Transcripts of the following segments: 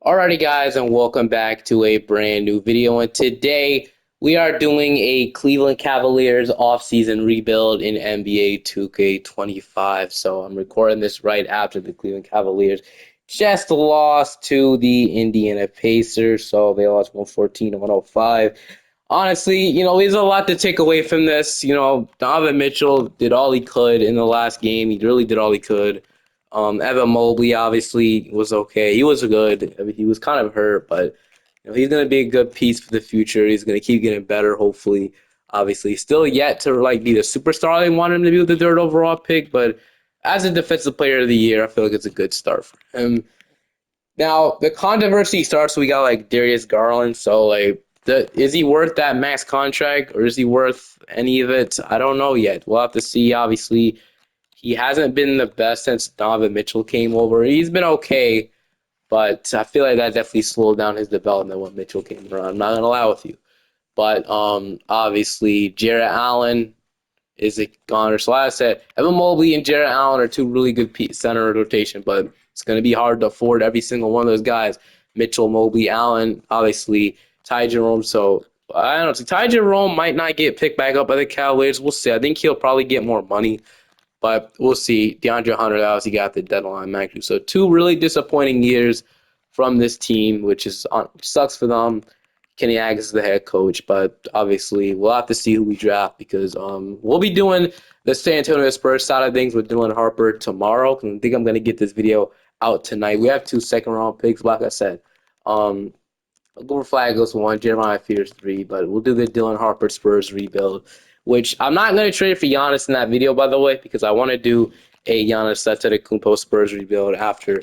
Alrighty guys, and welcome back to a brand new video, and today we are doing a Cleveland Cavaliers offseason rebuild in NBA 2K25. So I'm recording this right after the Cleveland Cavaliers just lost to the Indiana Pacers, so they lost 114 to 105. Honestly, there's a lot to take away from this. Donovan Mitchell did all he could in the last game. He really did all he could. Evan Mobley obviously was okay. He was good. I mean, he was kind of hurt, but he's going to be a good piece for the future. He's going to keep getting better, hopefully. Obviously, still yet to be the superstar they want him to be with the third overall pick, but as a defensive player of the year, I feel like it's a good start for him. Now the controversy starts. We got Darius Garland. So is he worth that max contract, or is he worth any of it? I don't know yet. We'll have to see. Obviously, he hasn't been the best since Donovan Mitchell came over. He's been okay, but I feel like that definitely slowed down his development when Mitchell came around. I'm not gonna lie with you. But obviously, Jarrett Allen is a goner. So like I said, Evan Mobley and Jarrett Allen are two really good center rotation, but it's going to be hard to afford every single one of those guys. Mitchell, Mobley, Allen, obviously Ty Jerome. So I don't know. So Ty Jerome might not get picked back up by the Cavaliers. We'll see. I think he'll probably get more money, but we'll see. DeAndre Hunter obviously got the deadline max. So two really disappointing years from this team, which sucks for them. Kenny Aggs is the head coach, but obviously we'll have to see who we draft because we'll be doing the San Antonio Spurs side of things with Dylan Harper tomorrow. I think I'm going to get this video out tonight. We have 2 second-round picks, like I said. Um, Gopher Flag goes 1, Jeremiah Fears 3, but we'll do the Dylan Harper Spurs rebuild, which I'm not going to trade for Giannis in that video, by the way, because I want to do a Giannis Antetokounmpo Spurs rebuild after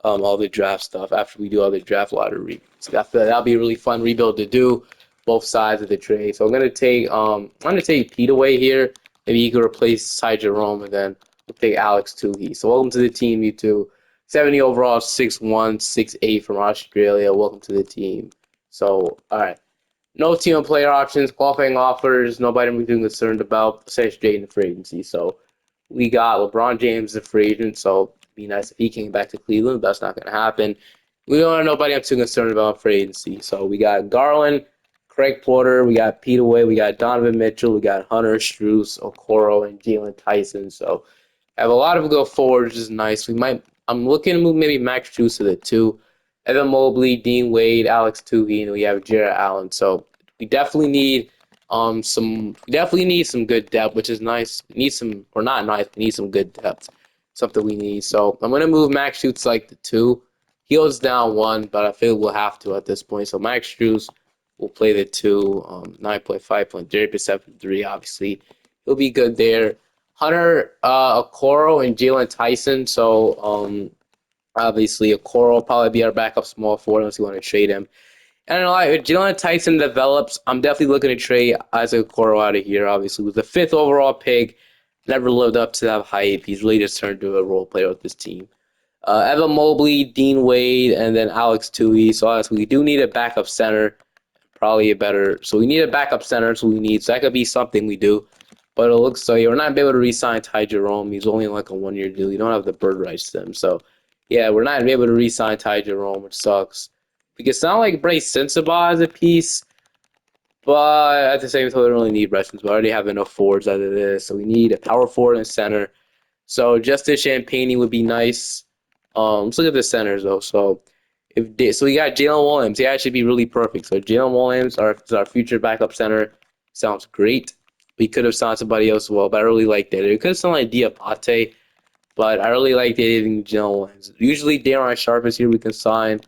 all the draft stuff after we do all the draft lottery. So I feel like that'll be a really fun rebuild to do, both sides of the trade. So I'm gonna take Pete away here. Maybe he could replace Ty Jerome, and then we'll take Alex Toohey. So welcome to the team, you two. 70 overall, 6'1", 6'8" from Australia. Welcome to the team. So all right. No team and player options, qualifying offers, nobody I'm too concerned about, besides Jaden free agency. So we got LeBron James as a free agent, so it'd be nice if he came back to Cleveland, but that's not going to happen. We don't have nobody I'm too concerned about free agency. So we got Garland, Craig Porter, we got Pete Away, we got Donovan Mitchell, we got Hunter, Strus, Okoro, and Jalen Tyson. So I have a lot of go forward, which is nice. I'm looking to move maybe Max Strus to the 2. Evan Mobley, Dean Wade, Alex Toohey, and we have Jarrett Allen. So we definitely need some good depth, which is nice. We need some, or not nice, we need some good depth. Something we need. So I'm gonna move Max Strus like the 2. He goes down 1, but I feel we'll have to at this point. So Max Strus will play the 2, 9.5 point 30% 3. Obviously, he'll be good there. Hunter, Okoro, and Jalen Tyson. So obviously Okoro will probably be our backup small forward unless you want to trade him. And if Jalen Tyson develops, I'm definitely looking to trade Isaac Okoro out of here. Obviously, was the 5th overall pick, never lived up to that hype. He's really just turned into a role player with this team. Evan Mobley, Dean Wade, and then Alex Toohey. So honestly, we do need a backup center, probably a better. So we need a backup center. So that could be something we do. But it looks so we're not able to re-sign Ty Jerome. He's only like a 1-year deal. You don't have the bird rights to him. So yeah, we're not able to re-sign Ty Jerome, which sucks. Because it's not like Bryce Sensabaugh as a piece, but at the same time, we don't really need Russians. We already have enough forwards out of this, so we need a power forward and center. So Justice Champagnie would be nice. Let's look at the centers though. So we got Jalen Williams. He actually be really perfect. So Jalen Williams is our future backup center. Sounds great. We could have signed somebody else as well, but I really liked it. It could have sounded like Diabate, but I really liked dating Jalen Williams. Usually Darren Sharp is here. We can sign,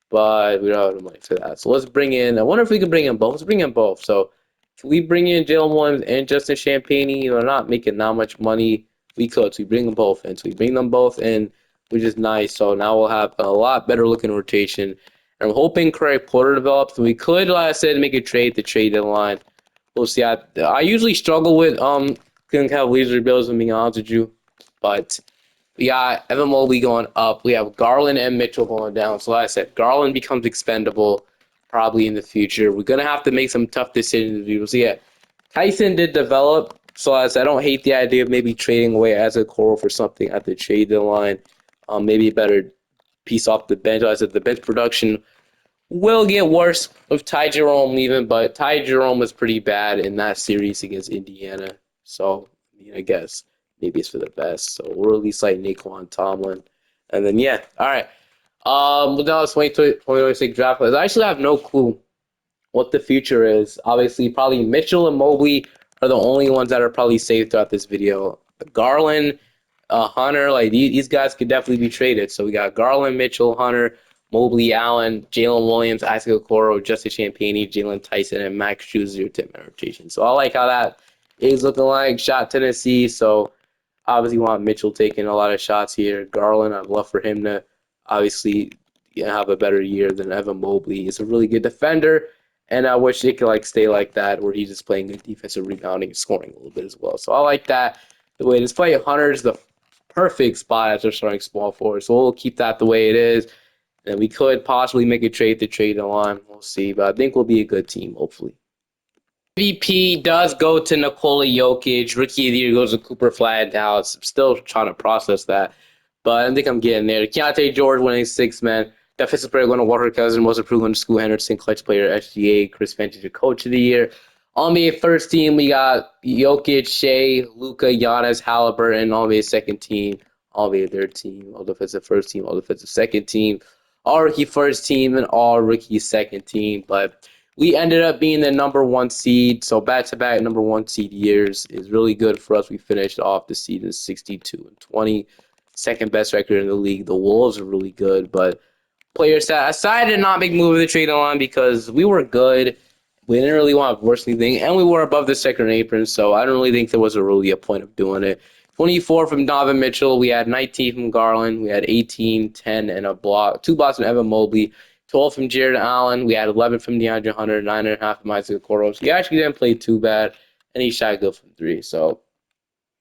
but we don't have the money for that. So let's bring in. I wonder if we can bring in both. Let's bring in both. So can we bring in Jalen Williams and Justin Champagnie? They're not making that much money. We could. So we bring them both in. So we bring them both in, which is nice. So now we'll have a lot better looking rotation. And I'm hoping Craig Porter develops. We could, like I said, make a trade to trade deadline. We'll see. I usually struggle with Cleveland Cavaliers rebuilds, to be honest with you, but we got Evan Mobley going up. We have Garland and Mitchell going down. So like I said, Garland becomes expendable probably in the future. We're going to have to make some tough decisions. So yeah, Tyson did develop. So as I don't hate the idea of maybe trading away as a core for something at the trade deadline. Maybe a better piece off the bench. I said the bench production will get worse with Ty Jerome leaving, but Ty Jerome was pretty bad in that series against Indiana. So I guess maybe it's for the best. So we'll release like Naquan Tomlin. And then yeah, all right. But now it's 2026 draft class. I actually have no clue what the future is. Obviously, probably Mitchell and Mobley are the only ones that are probably safe throughout this video. Garland, Hunter, like these guys could definitely be traded. So we got Garland, Mitchell, Hunter, Mobley, Allen, Jalen Williams, Isaac Okoro, Justin Champagnie, Jalen Tyson, and Max Strus, your tip rotation. So I like how that is looking like. Shot Tennessee. So obviously want Mitchell taking a lot of shots here. Garland, I'd love for him to obviously have a better year than Evan Mobley. He's a really good defender. And I wish it could like stay like that, where he's just playing good defensive rebounding and scoring a little bit as well. So I like that. The way this play, Hunter's the perfect spot as they're starting small forward. So we'll keep that the way it is. And we could possibly make a trade to trade the line. We'll see. But I think we'll be a good team, hopefully. MVP does go to Nikola Jokic. Rookie of the Year goes to Cooper Flag. Now I'm still trying to process that. But I think I'm getting there. Keontae George winning six man. Defensive player going to Walker Cousin. Most improved going to Scoot Henderson. Clutch player SGA. Chris Finch, Coach of the Year. NBA first team, we got Jokic, Shea, Luka, Giannis, Halliburton. NBA second team, NBA third team, all defensive first team, all defensive second team, all rookie first team, and all rookie second team. But we ended up being the number one seed. So back-to-back number one seed years is really good for us. We finished off the season 62-20, second best record in the league. The Wolves are really good, but players that decided to not make move of the trade line because we were good. We didn't really want to force anything, and we were above the second apron, so I don't really think there was really a point of doing it. 24 from Donovan Mitchell. We had 19 from Garland. We had 18, 10, and a block. 2 blocks from Evan Mobley. 12 from Jared Allen. We had 11 from DeAndre Hunter. 9.5 from Isaac Okoro. So he actually didn't play too bad, and he shot good from 3. So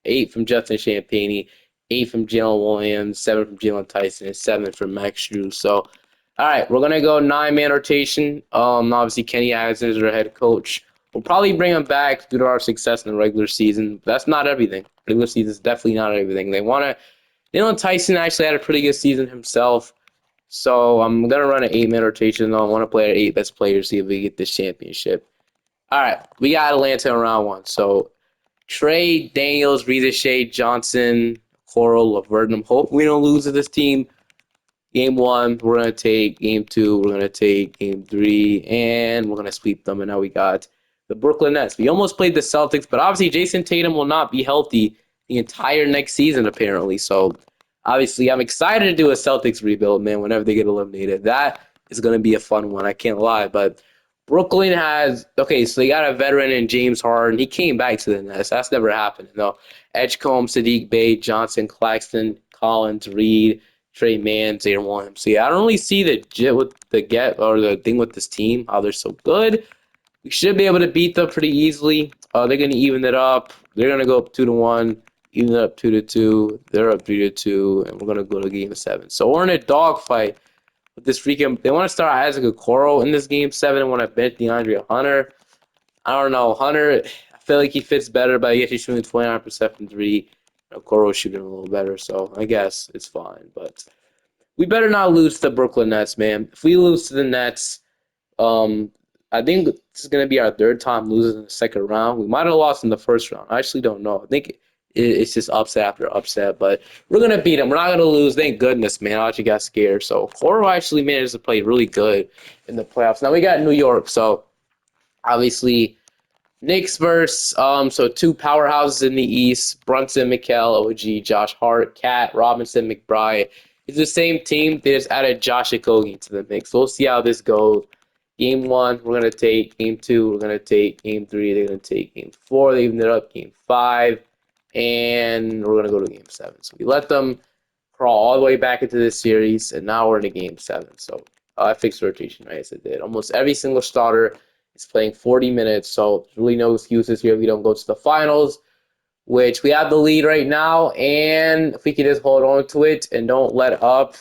8 from Justin Champagnie. 8 from Jalen Williams. 7 from Jalen Tyson. And 7 from Max Strus. So all right, we're gonna go 9-man rotation. Obviously Kenny Atkinson is our head coach. We'll probably bring him back due to our success in the regular season. That's not everything. Regular season is definitely not everything. Dylan Tyson actually had a pretty good season himself. So I'm gonna run an 8-man rotation. I want to play our 8 best players, see if we get this championship. All right, we got Atlanta in round 1. So Trey, Daniels, Reza Shea, Johnson, Coral, Laverdum. Hope we don't lose to this team. Game 1, we're going to take. Game 2, we're going to take. Game 3, and we're going to sweep them. And now we got the Brooklyn Nets. We almost played the Celtics, but obviously Jason Tatum will not be healthy the entire next season, apparently. So, obviously, I'm excited to do a Celtics rebuild, man, whenever they get eliminated. That is going to be a fun one. I can't lie. But Brooklyn has, okay, so they got a veteran in James Harden. He came back to the Nets. That's never happened. No, Edgecombe, Sadiq Bey, Johnson, Claxton, Collins, Reed, Trey Mann, Zayden Williams. So yeah, I don't really see the thing with this team, how they're so good. We should be able to beat them pretty easily. They're gonna even it up. They're gonna go up 2-1, even it up 2-2. They're up 3-2, and we're gonna go to game 7. So we're in a dogfight with this freaking. They want to start Isaac Okoro in this game 7 and want to bench DeAndre Hunter. I don't know. Hunter, I feel like he fits better, but I guess he's shooting 29% from 3. Okoro's shooting a little better, so I guess it's fine. But we better not lose to the Brooklyn Nets, man. If we lose to the Nets, I think this is going to be our 3rd time losing in the second round. We might have lost in the first round. I actually don't know. I think it's just upset after upset, but we're going to beat them. We're not going to lose. Thank goodness, man. I actually got scared. So Okoro actually managed to play really good in the playoffs. Now we got New York, so obviously Knicks versus so 2 powerhouses in the East: Brunson, Mikal, OG, Josh Hart, Cat, Robinson, McBride. It's the same team. They just added Josh Okogie to the mix. So we'll see how this goes. Game 1, we're gonna take. Game 2, we're gonna take. Game 3, they're gonna take. Game 4, they evened it up. Game 5, and we're gonna go to Game 7. So we let them crawl all the way back into this series, and now we're in a Game 7. So I fixed rotation, right? As I did. Almost every single starter is playing 40 minutes, so there's really no excuses here if we don't go to the finals, which we have the lead right now, and if we can just hold on to it and don't let up,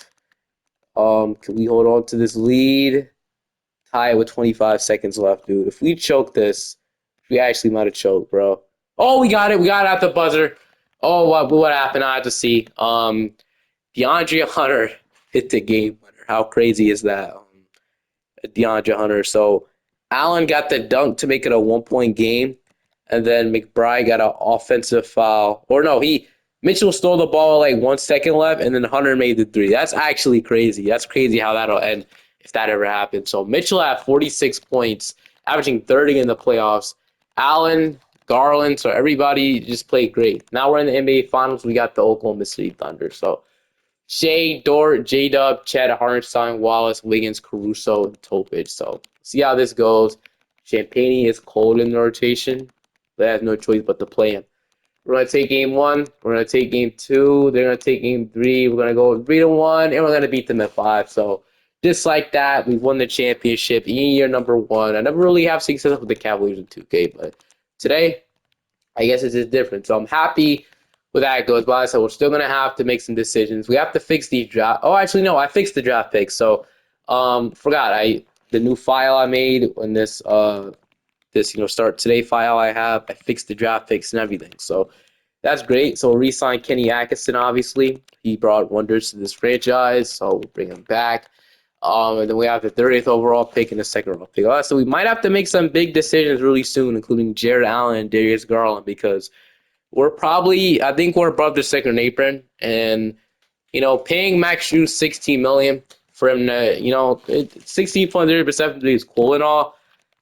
can we hold on to this lead? Tie it with 25 seconds left, dude. If we choke this, we actually might have choked, bro. Oh, we got it. We got it at the buzzer. Oh, what happened? I have to see. DeAndre Hunter hit the game winner. How crazy is that? DeAndre Hunter. So Allen got the dunk to make it a 1 point game, and then McBride got an offensive foul. Or no, he Mitchell stole the ball with like 1 second left, and then Hunter made the three. That's actually crazy. That's crazy how that'll end if that ever happens. So Mitchell had 46 points, averaging 30 in the playoffs. Allen, Garland, so everybody just played great. Now we're in the NBA Finals. We got the Oklahoma City Thunder. So Shea, Dort, J-Dub, Chad Hartenstein, Wallace, Wiggins, Caruso, and Topic. So see how this goes. Champagne is cold in the rotation. They have no choice but to play him. We're going to take game one. We're going to take game two. They're going to take game three. We're going to go 3-1, and we're going to beat them at 5. So just like that, we won the championship in year number 1. I never really have success with the Cavaliers in 2K, but today, I guess it's just different. So I'm happy with that goes. But like I said, we're still going to have to make some decisions. We have to fix these draft. Oh, actually, no, I fixed the draft picks. So forgot the new file I made when this start today file I fixed the draft picks and everything. So that's great. So we'll re-sign Kenny Atkinson, obviously. He brought wonders to this franchise, so we'll bring him back. And then we have the 30th overall pick and the second round pick. So we might have to make some big decisions really soon, including Jared Allen and Darius Garland, because I think we're above the second apron. And, paying Max Strus $16 million for him to, 16.0% is cool and all,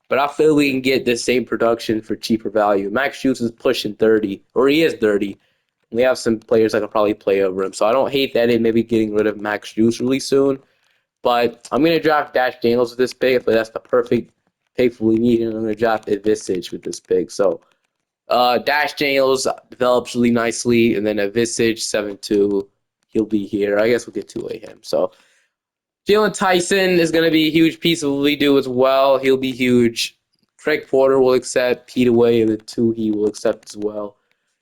but I feel we can get the same production for cheaper value. Max Strus is pushing 30, or he is 30. We have some players that can probably play over him. So I don't hate that they may be getting rid of Max Strus really soon. But I'm going to draft Dash Daniels with this pick. But that's the perfect pick we need. And I'm going to draft Visage with this pick. So Dash Daniels develops really nicely. And then a Visage 7-2. He'll be here. I guess we'll get two-way him. So Jalen Tyson is going to be a huge piece of what we do as well. He'll be huge. Craig Porter will accept. Pete Away, the 2 he will accept as well.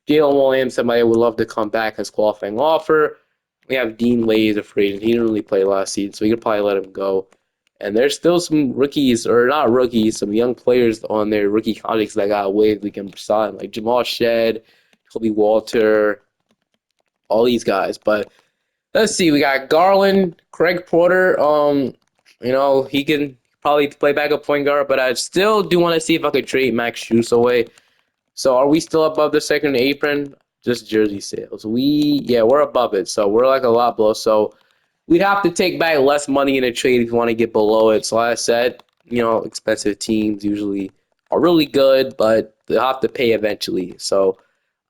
Jalen Williams, somebody would love to come back as qualifying offer. We have Dean Wade as a free agent. He didn't really play last season, so we could probably let him go. And there's still some rookies, or not rookies, some young players on their rookie contracts that got waived we can sign, like Jamal Shed, Kobe Walter, all these guys. But let's see, we got Garland, Craig Porter. He can probably play backup point guard, but I still do want to see if I could trade Max Strus away. So are we still above the second apron? Just jersey sales. We're above it. So we're like a lot below. So we'd have to take back less money in a trade if you want to get below it. So like I said, expensive teams usually are really good, but they'll have to pay eventually. So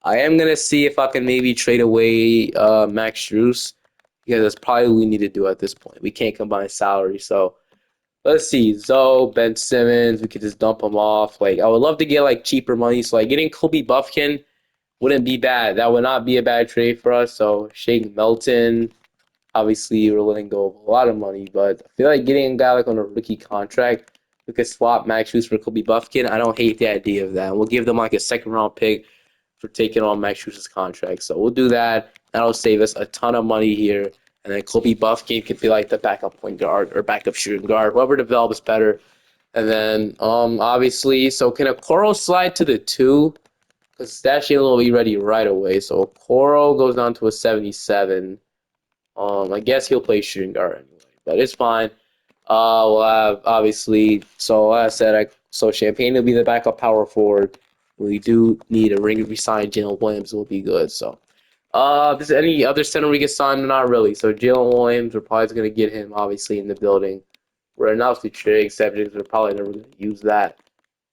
I am going to see if I can maybe trade away Max Strus, because that's probably what we need to do at this point. We can't combine salary. So let's see. Zoe, Ben Simmons, we could just dump them off. Like, I would love to get like cheaper money. So like getting Kobe Buffkin wouldn't be bad. That would not be a bad trade for us. So Shake Melton, obviously we're letting go of a lot of money, but I feel like getting a guy like on a rookie contract who could swap Max Strus for Kobe Buffkin, I don't hate the idea of that. And we'll give them like a second round pick for taking on Max Strus's contract. So we'll do that. That'll save us a ton of money here. And then Kobe Buffkin could be like the backup point guard or backup shooting guard, whoever develops better. And then obviously, so can Okoro slide to the 2? Because Dashiell will be ready right away. So Okoro goes down to a 77. I guess he'll play shooting guard anyway, but it's fine. We'll have obviously. So like I said, so Champagne will be the backup power forward. We do need a ring resign. Jalen Williams will be good. So, if there's any other center we can sign? Not really. So Jalen Williams, we're probably going to get him obviously in the building. We're announced to trade exceptions. We're probably never going to use that.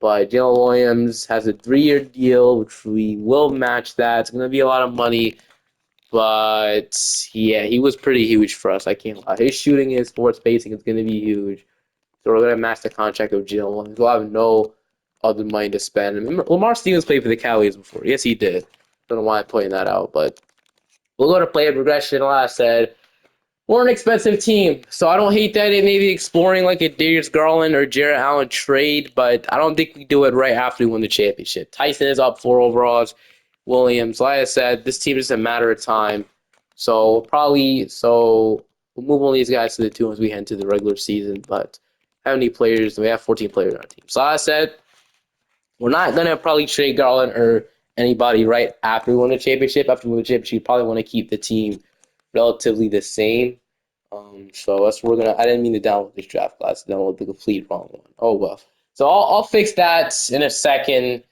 But Jalen Williams has a 3-year deal, which we will match that. It's going to be a lot of money. But, yeah, he was pretty huge for us. I can't lie. His shooting, his sports spacing is going to be huge. So we're going to match the contract of Jalen Williams. We'll have no other money to spend. Remember, Lamar Stevens played for the Cavaliers before. Yes, he did. Don't know why I'm pointing that out. But we'll go to player progression. Like I said, we're an expensive team. So I don't hate that they may be exploring like a Darius Garland or Jared Allen trade. But I don't think we do it right after we win the championship. Tyson is up 4 overalls. Williams, like I said, this team is a matter of time. So we'll move all these guys to the 2 as we head into the regular season. But how many players? We have 14 players on our team. So like I said, we're not gonna probably trade Garland or anybody right after we win the championship. After we win the championship, you probably want to keep the team relatively the same. So that's we're gonna. I didn't mean to download this draft class. Download the complete wrong one. Oh well. So I'll fix that in a second.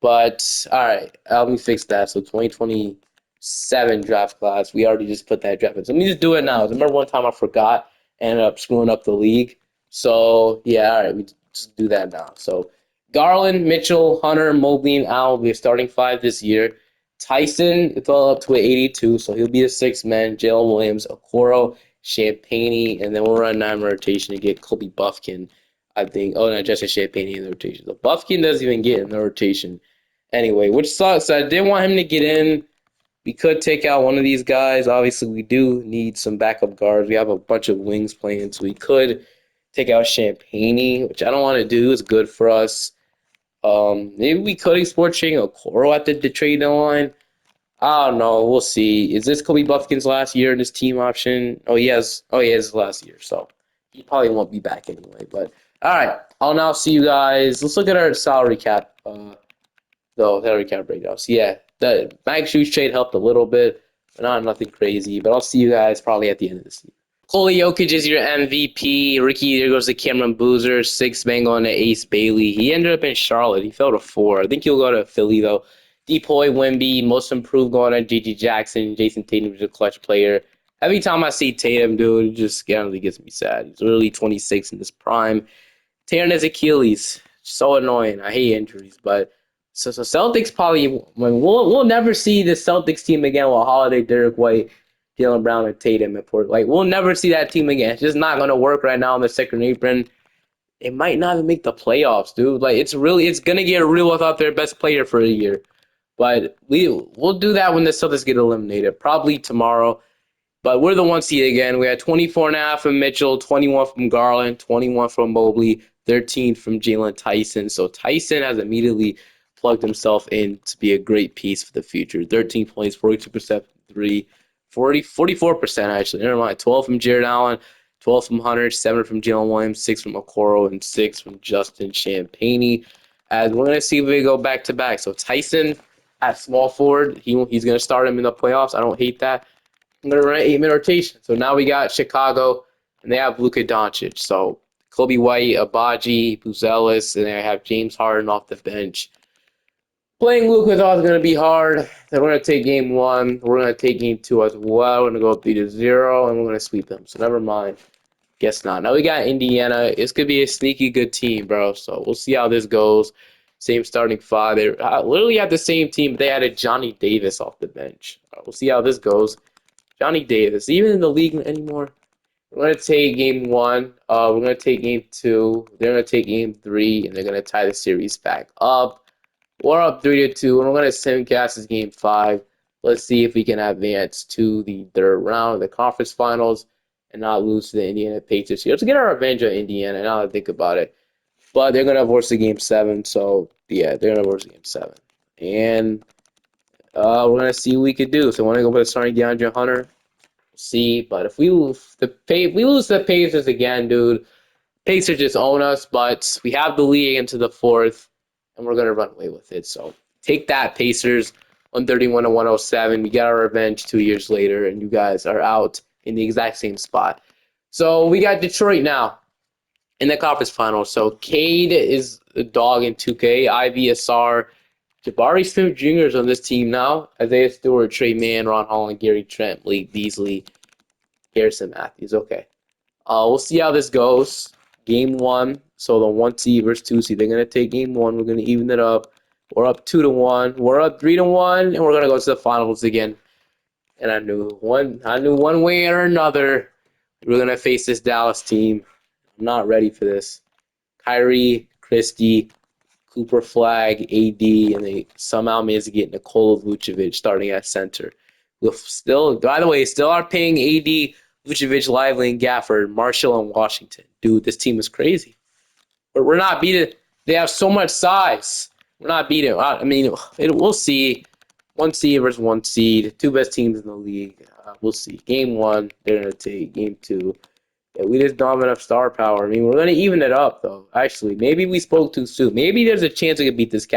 But all right, let me fix that. So 2027 draft class. We already just put that draft in. So let me just do it now. Remember one time I forgot, ended up screwing up the league. So yeah, all right, we just do that now. So Garland, Mitchell, Hunter, Mobley, and Allen will be a starting five this year. Tyson, it's all up to an 82, so he'll be a six man. Jalen Williams, Okoro, Champagne, and then we'll run nine rotation and get Kobe Buffkin. I think. Oh, no, just a Champagne in the rotation. So Buffkin doesn't even get in the rotation anyway, which sucks. I didn't want him to get in. We could take out one of these guys. Obviously, we do need some backup guards. We have a bunch of wings playing, so we could take out Champagne, which I don't want to do. It's good for us. Maybe we could explore trading a Okoro at the trade deadline. I don't know. We'll see. Is this Kobe Buffkin's last year in this team option? Oh, he has. Oh, he has last year, so he probably won't be back anyway. But all right, I'll now see you guys. Let's look at our salary cap. Though salary cap breakdowns. Yeah, the Max Shoes trade helped a little bit, but not nothing crazy. But I'll see you guys probably at the end of the season. Nikola Jokic is your MVP. Ricky, there goes to Cameron Boozer. Six man going to Ace Bailey. He ended up in Charlotte. He fell to 4. I think he'll go to Philly, though. Depoy Wemby, most improved going to G.G. Jackson. Jason Tatum is a clutch player. Every time I see Tatum, dude, it just really gets me sad. He's really 26 in his prime. Tearing his Achilles. So annoying. I hate injuries, but so Celtics probably we'll never see the Celtics team again with Holiday, Derek White, Jaylen Brown, and Tatum and Port. Like we'll never see that team again. It's just not gonna work right now in the second apron. It might not even make the playoffs, dude. Like it's gonna get real without their best player for a year. But we'll do that when the Celtics get eliminated. Probably tomorrow. But we're the one seed again. We had 24.5 from Mitchell, 21 from Garland, 21 from Mobley, 13 from Jalen Tyson. So Tyson has immediately plugged himself in to be a great piece for the future. 13 points, 42% from 3, 44% actually. Never mind. 12 from Jared Allen, 12 from Hunter, 7 from Jalen Williams, 6 from Okoro, and 6 from Justin Champagne. As we're going to see if we go back to back. So Tyson at small forward, he's going to start him in the playoffs. I don't hate that. I'm going to run an 8-minute rotation. So now we got Chicago, and they have Luka Doncic. So Kobe White, Abaji, Buzelis, and they have James Harden off the bench. Playing Luka is always going to be hard. Then we're going to take game 1. We're going to take game 2 as well. We're going to go up 3-0, and we're going to sweep them. So never mind. Guess not. Now we got Indiana. This could be a sneaky good team, bro. So we'll see how this goes. Same starting 5. They literally had the same team. But they had a Johnny Davis off the bench. We'll see how this goes. Johnny Davis, even in the league anymore. We're going to take game 1. We're going to take game 2. They're going to take game 3, and they're going to tie the series back up. We're up 3-2, and we're going to simcast this game 5. Let's see if we can advance to the third round of the conference finals and not lose to the Indiana Pacers here. Let's get our revenge on Indiana, now that I think about it. But they're going to force the game 7, so yeah, they're going to force the game 7. And we're going to see what we could do. So I want to go with starting DeAndre Hunter. See, but if we lose to the Pacers again, dude, Pacers just own us. But we have the lead into the 4th, and we're gonna run away with it. So take that, Pacers, 131-107. We got our revenge 2 years later, and you guys are out in the exact same spot. So we got Detroit now in the conference finals. So Cade is a dog in 2K. Ivy, Asar, Jabari Smith Jr. is on this team now. Isaiah Stewart, Trey Mann, Ron Holland, Gary Trent, Malik Beasley, Harrison Matthews. Okay. We'll see how this goes. Game 1. So the 1 seed versus 2 seed. They're going to take game 1. We're going to even it up. We're up 2-1. We're up 3-1. And we're going to go to the finals again. And I knew one way or another we were going to face this Dallas team. I'm not ready for this. Kyrie, Christie, Cooper Flag, AD, and they somehow managed to get Nikola Vucevic starting at center. We'll still, by the way, still are paying AD, Vucevic, Lively, and Gafford, Marshall, and Washington. Dude, this team is crazy. But we're not beating. They have so much size. We're not beating. I mean, we'll see. 1 seed versus 1 seed. 2 best teams in the league. We'll see. Game 1, they're going to take. Game 2. Yeah, we just don't have enough star power. I mean, we're going to even it up, though. Actually, maybe we spoke too soon. Maybe there's a chance we could beat this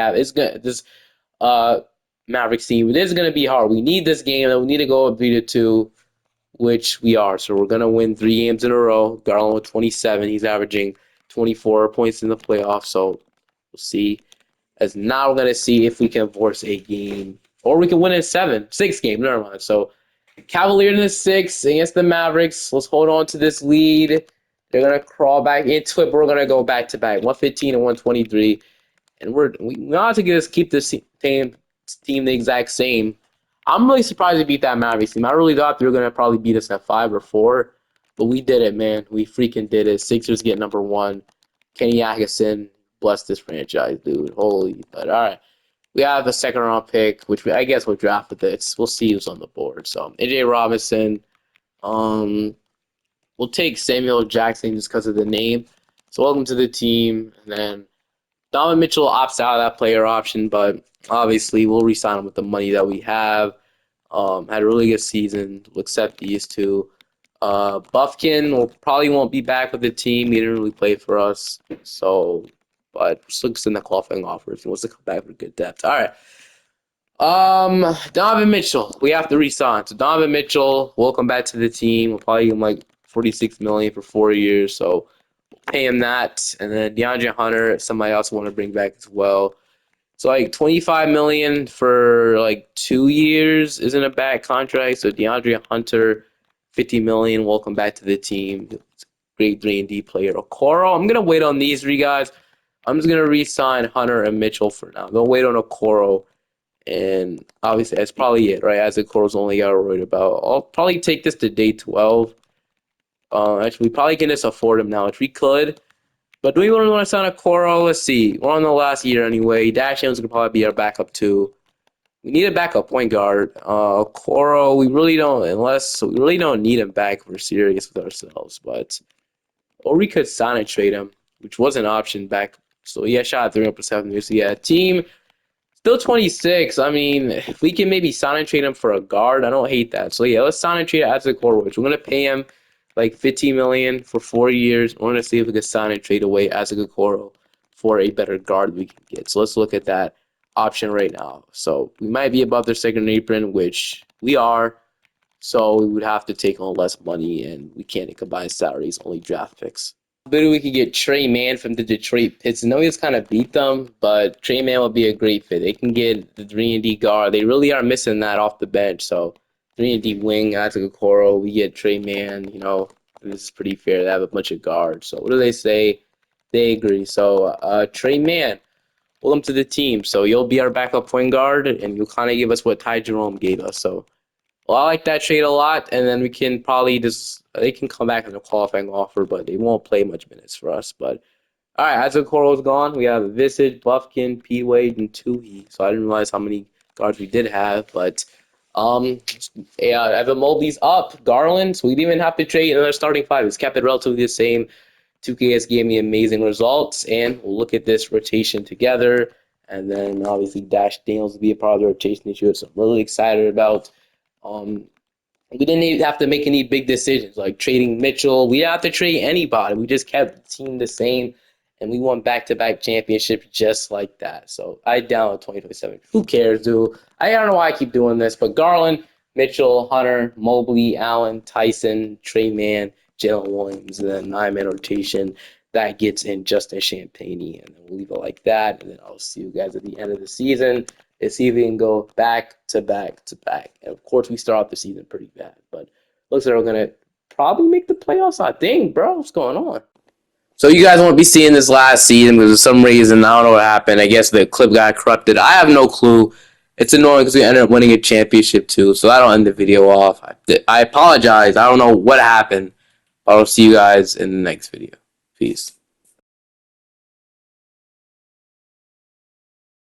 Mavericks team. This is going to be hard. We need this game, and we need to go up 3-2. which we are. So we're gonna win 3 games in a row. Garland with 27. He's averaging 24 points in the playoffs. So we'll see. As now we're gonna see if we can force a game, or we can win in 6 games. Never mind. So Cavaliers in the 6 against the Mavericks. Let's hold on to this lead. They're gonna crawl back into it, but we're gonna go back to back, 115 and 123, and we want to keep this team the exact same. I'm really surprised we beat that Mavericks team. I really thought they were gonna probably beat us at 5 or 4, but we did it, man. We freaking did it. Sixers get number 1. Kenny Atkinson, bless this franchise, dude. Holy, but all right. We have a second round pick, which I guess we'll draft with this. We'll see who's on the board. So AJ Robinson, um, we'll take Samuel Jackson just because of the name. So welcome to the team. And then Donovan Mitchell opts out of that player option, but obviously we'll re-sign him with the money that we have. Had a really good season. We'll accept these two. Buffkin probably won't be back with the team. He didn't really play for us. So, but still send the qualifying offer if he wants to come back with good depth. All right. Donovan Mitchell, we have to re-sign. So Donovan Mitchell, welcome back to the team. We'll probably give him like $46 million for 4 years. So we'll pay him that. And then DeAndre Hunter, somebody else want to bring back as well. So like $25 million for like 2 years isn't a bad contract. So DeAndre Hunter, $50 million. Welcome back to the team. Great 3-and-D player. Okoro, I'm gonna wait on these three guys. I'm just gonna re-sign Hunter and Mitchell for now. I'm gonna wait on Okoro. And obviously, that's probably it, right? As the Corals only got worried about. I'll probably take this to day 12. Actually, we probably can just afford him now, if we could. But do we really want to sign a Coral? Let's see. We're on the last year anyway. Dash Jones could probably be our backup too. We need a backup point guard. Coral, we really don't need him back if we're serious with ourselves. Or we could sign and trade him, which was an option back. So yeah, shot at 300%. So yeah, team. Still 26. I mean, if we can maybe sign and trade him for a guard, I don't hate that. So yeah, let's sign and trade Isaac Horwich. We're gonna pay him like $15 million for 4 years. We're gonna see if we can sign and trade away Isaac Okoro for a better guard we can get. So let's look at that option right now. So we might be above their second apron, which we are. So we would have to take on less money, and we can't combine salaries, only draft picks. Maybe we could get Trey Mann from the Detroit Pistons. I know he's kind of beat them, but Trey Mann would be a great fit. They can get the 3-and-D guard. They really are missing that off the bench. So 3-and-D wing, Isaac Okoro, we get Trey Mann. This is pretty fair. They have a bunch of guards. So what do they say? They agree. So Trey Mann, welcome to the team. So you'll be our backup point guard, and you'll kind of give us what Ty Jerome gave us. So well, I like that trade a lot, and then we can probably they can come back as a qualifying offer, but they won't play much minutes for us. But all right, as Okoro's gone, we have Visage, Buffkin, P Wade, and Toohey. So I didn't realize how many guards we did have, but yeah, Evan Mobley's up, Garland. So we didn't even have to trade another starting five. It's kept it relatively the same. 2K has gave me amazing results, and we'll look at this rotation together. And then obviously Dash Daniels will be a part of the rotation this year, so I'm really excited about. We didn't even have to make any big decisions like trading Mitchell. We didn't have to trade anybody. We just kept the team the same, and we won back-to-back championships just like that. So I download 2027. Who cares, dude? I don't know why I keep doing this, but Garland, Mitchell, Hunter, Mobley, Allen, Tyson, Trey Mann, Jalen Williams, and then 9-man rotation. That gets in Justin Champagne, and then we'll leave it like that. And then I'll see you guys at the end of the season. Let's see if we can go back to back to back. And of course, we start off the season pretty bad, but looks like we're gonna probably make the playoffs. I think, bro. What's going on? So you guys won't be seeing this last season because for some reason I don't know what happened. I guess the clip got corrupted. I have no clue. It's annoying because we ended up winning a championship too. So that'll end the video off. I apologize. I don't know what happened. I'll see you guys in the next video. Peace.